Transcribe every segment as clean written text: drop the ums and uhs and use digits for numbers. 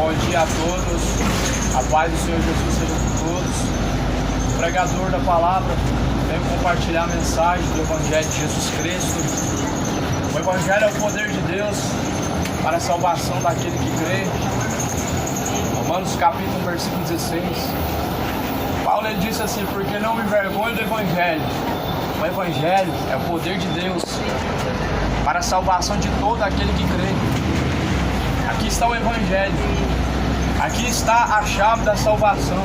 Bom dia a todos, a paz do Senhor Jesus seja com todos. O pregador da palavra veio compartilhar a mensagem do Evangelho de Jesus Cristo. O Evangelho é o poder de Deus para a salvação daquele que crê. Romanos capítulo 1, versículo 16. Paulo ele disse assim: porque não me envergonho do Evangelho. O Evangelho é o poder de Deus para a salvação de todo aquele que crê. Aqui está o Evangelho, aqui está a chave da salvação,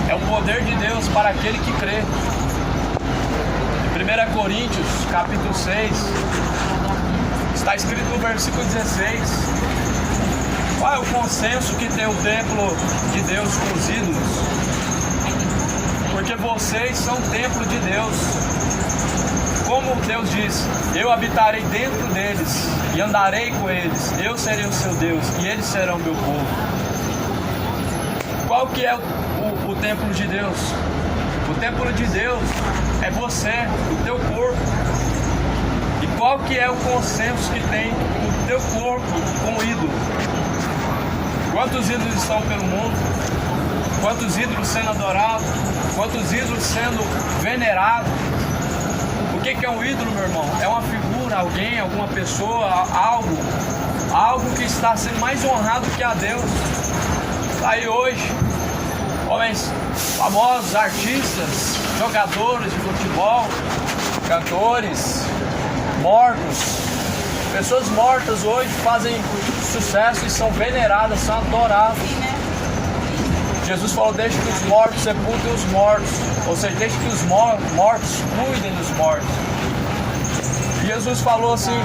é o poder de Deus para aquele que crê. Em 1 Coríntios, capítulo 6, está escrito no versículo 16, qual é o consenso que tem o templo de Deus com os ídolos? Porque vocês são templo de Deus. Como Deus diz, eu habitarei dentro deles e andarei com eles, eu serei o seu Deus e eles serão meu povo. Qual que é o templo de Deus? O templo de Deus é você, o teu corpo. E qual que é o consenso que tem o teu corpo com o ídolo? Quantos ídolos estão pelo mundo? Quantos ídolos sendo adorados? Quantos ídolos sendo venerados? O que é um ídolo, meu irmão? É uma figura, alguém, alguma pessoa, algo que está sendo mais honrado que a Deus. Aí hoje, homens famosos, artistas, jogadores de futebol, cantores, mortos, pessoas mortas hoje fazem sucesso e são veneradas, são adoradas. Jesus falou: deixe que os mortos sepultem os mortos, ou seja, deixe que os mortos cuidem dos mortos. E Jesus falou assim: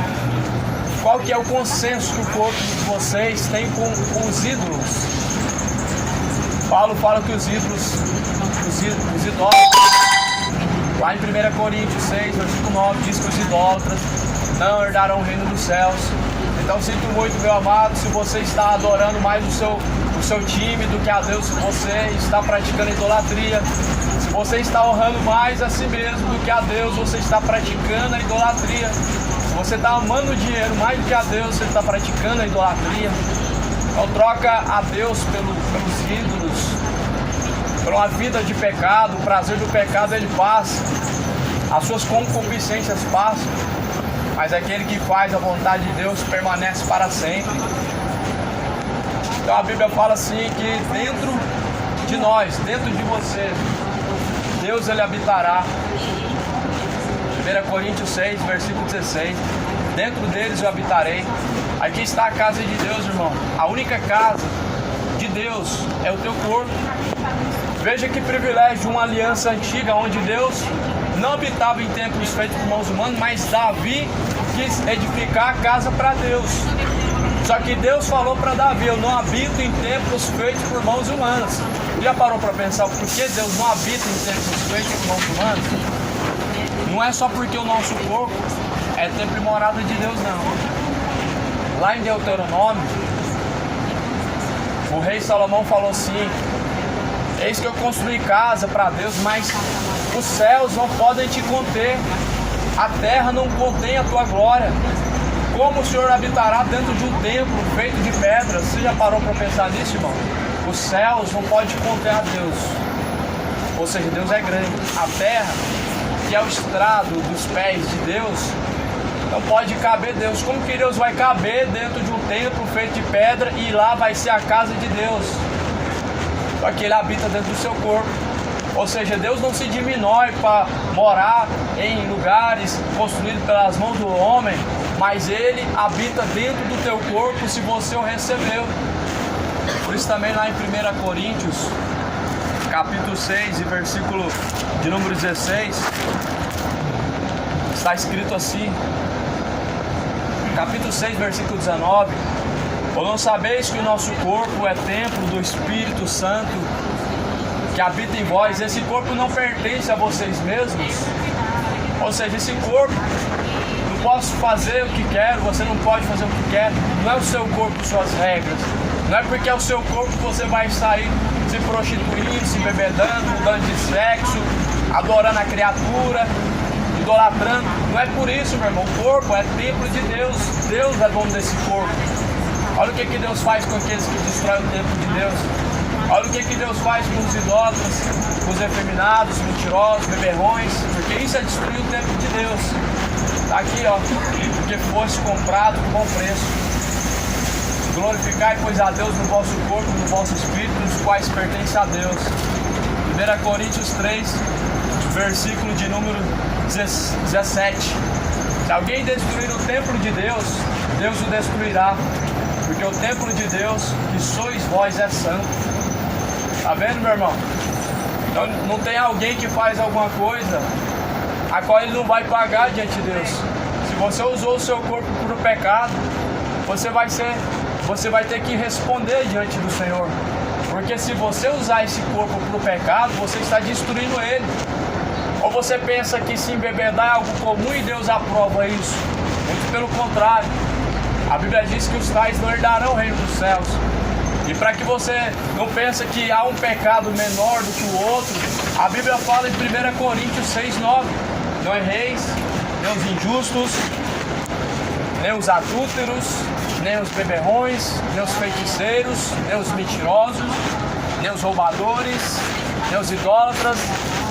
qual que é o consenso que o corpo de vocês tem com os ídolos? Paulo fala que os ídolos, os idólatras, lá em 1 Coríntios 6, versículo 9, diz que os idólatras não herdarão o reino dos céus. Então sinto muito, meu amado, se você está adorando mais o seu time do que a Deus, se você está praticando idolatria, se você está honrando mais a si mesmo do que a Deus, você está praticando a idolatria. Se você está amando o dinheiro mais do que a Deus, você está praticando a idolatria. Então troca a Deus pelos ídolos, por uma vida de pecado. O prazer do pecado ele passa, as suas concupiscências passam, mas aquele que faz a vontade de Deus permanece para sempre. Então a Bíblia fala assim que dentro de nós, dentro de você, Deus ele habitará. 1 Coríntios 6, versículo 16. Dentro deles eu habitarei. Aqui está a casa de Deus, irmão. A única casa de Deus é o teu corpo. Veja que privilégio, uma aliança antiga onde Deus não habitava em templos feitos por mãos humanas, mas Davi quis edificar a casa para Deus. Só que Deus falou para Davi: eu não habito em templos feitos por mãos humanas. Já parou para pensar por que Deus não habita em templos feitos por mãos humanas? Não é só porque o nosso corpo é templo e morada de Deus, não. Lá em Deuteronômio, o rei Salomão falou assim: eis que eu construí casa para Deus, mas os céus não podem te conter, a terra não contém a tua glória. Como o Senhor habitará dentro de um templo feito de pedras? Você já parou para pensar nisso, irmão? Os céus não podem conter a Deus, ou seja, Deus é grande. A terra, que é o estrado dos pés de Deus, não pode caber Deus. Como que Deus vai caber dentro de um templo feito de pedra e lá vai ser a casa de Deus? Só que Ele habita dentro do seu corpo. Ou seja, Deus não se diminui para morar em lugares construídos pelas mãos do homem, mas Ele habita dentro do teu corpo se você o recebeu. Por isso também lá em 1 Coríntios, capítulo 6 e versículo de número 16, está escrito assim, capítulo 6, versículo 19: ou não sabeis que o nosso corpo é templo do Espírito Santo que habita em vós? Esse corpo não pertence a vocês mesmos. Ou seja, esse corpo, não posso fazer o que quero, você não pode fazer o que quer. Não é o seu corpo, suas regras. Não é porque é o seu corpo que você vai sair se prostituindo, se bebedando, mudando de sexo, adorando a criatura, idolatrando. Não é por isso, meu irmão. O corpo é templo de Deus. Deus é dono desse corpo. Olha o que Deus faz com aqueles que destroem o templo de Deus. Olha o que Deus faz com os idólatras, com os efeminados, mentirosos, beberrões, porque isso é destruir o templo de Deus. Está aqui, ó, porque fosse comprado com bom preço. Glorificai, pois, a Deus no vosso corpo, no vosso espírito, os quais pertencem a Deus. 1 Coríntios 3, versículo de número 17. Se alguém destruir o templo de Deus, Deus o destruirá, porque o templo de Deus, que sois vós, é santo. Tá vendo, meu irmão? Então não tem alguém que faz alguma coisa a qual ele não vai pagar diante de Deus. Se você usou o seu corpo para o pecado, você vai ter que responder diante do Senhor. Porque se você usar esse corpo para o pecado, você está destruindo ele. Ou você pensa que se embebedar é algo comum e Deus aprova isso? Muito pelo contrário. A Bíblia diz que os tais não herdarão o reino dos céus. E para que você não pense que há um pecado menor do que o outro, a Bíblia fala em 1 Coríntios 6:9: não erreis, nem os injustos, nem os adúlteros, nem os beberrões, nem os feiticeiros, nem os mentirosos, nem os roubadores, nem os idólatras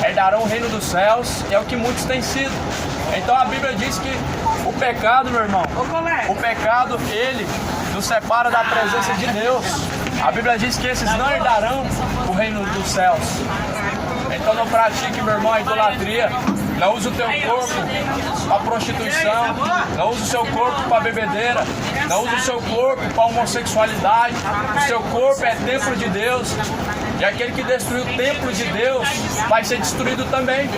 herdarão o reino dos céus. É o que muitos têm sido. Então a Bíblia diz que o pecado, meu irmão, o pecado, ele nos separa da presença de Deus. A Bíblia diz que esses não herdarão o reino dos céus. Então não pratique, meu irmão, a idolatria. Não use o teu corpo para prostituição. Não use o seu corpo para bebedeira. Não use o seu corpo para homossexualidade. O seu corpo é templo de Deus. E aquele que destruiu o templo de Deus vai ser destruído também.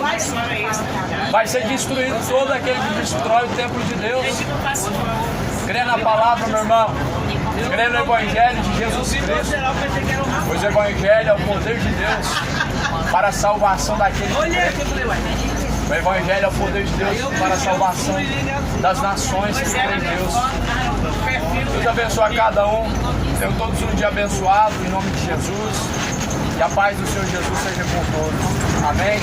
Vai ser destruído todo aquele que destrói o templo de Deus. Crê na palavra, meu irmão. Crê no Evangelho de Jesus Cristo. Pois o Evangelho é o poder de Deus para a salvação daquele que crê. O Evangelho é o poder de Deus para a salvação das nações que creem em Deus. Deus abençoe a cada um. Tenham todos um dia abençoado em nome de Jesus. E a paz do Senhor Jesus seja com todos. Amém.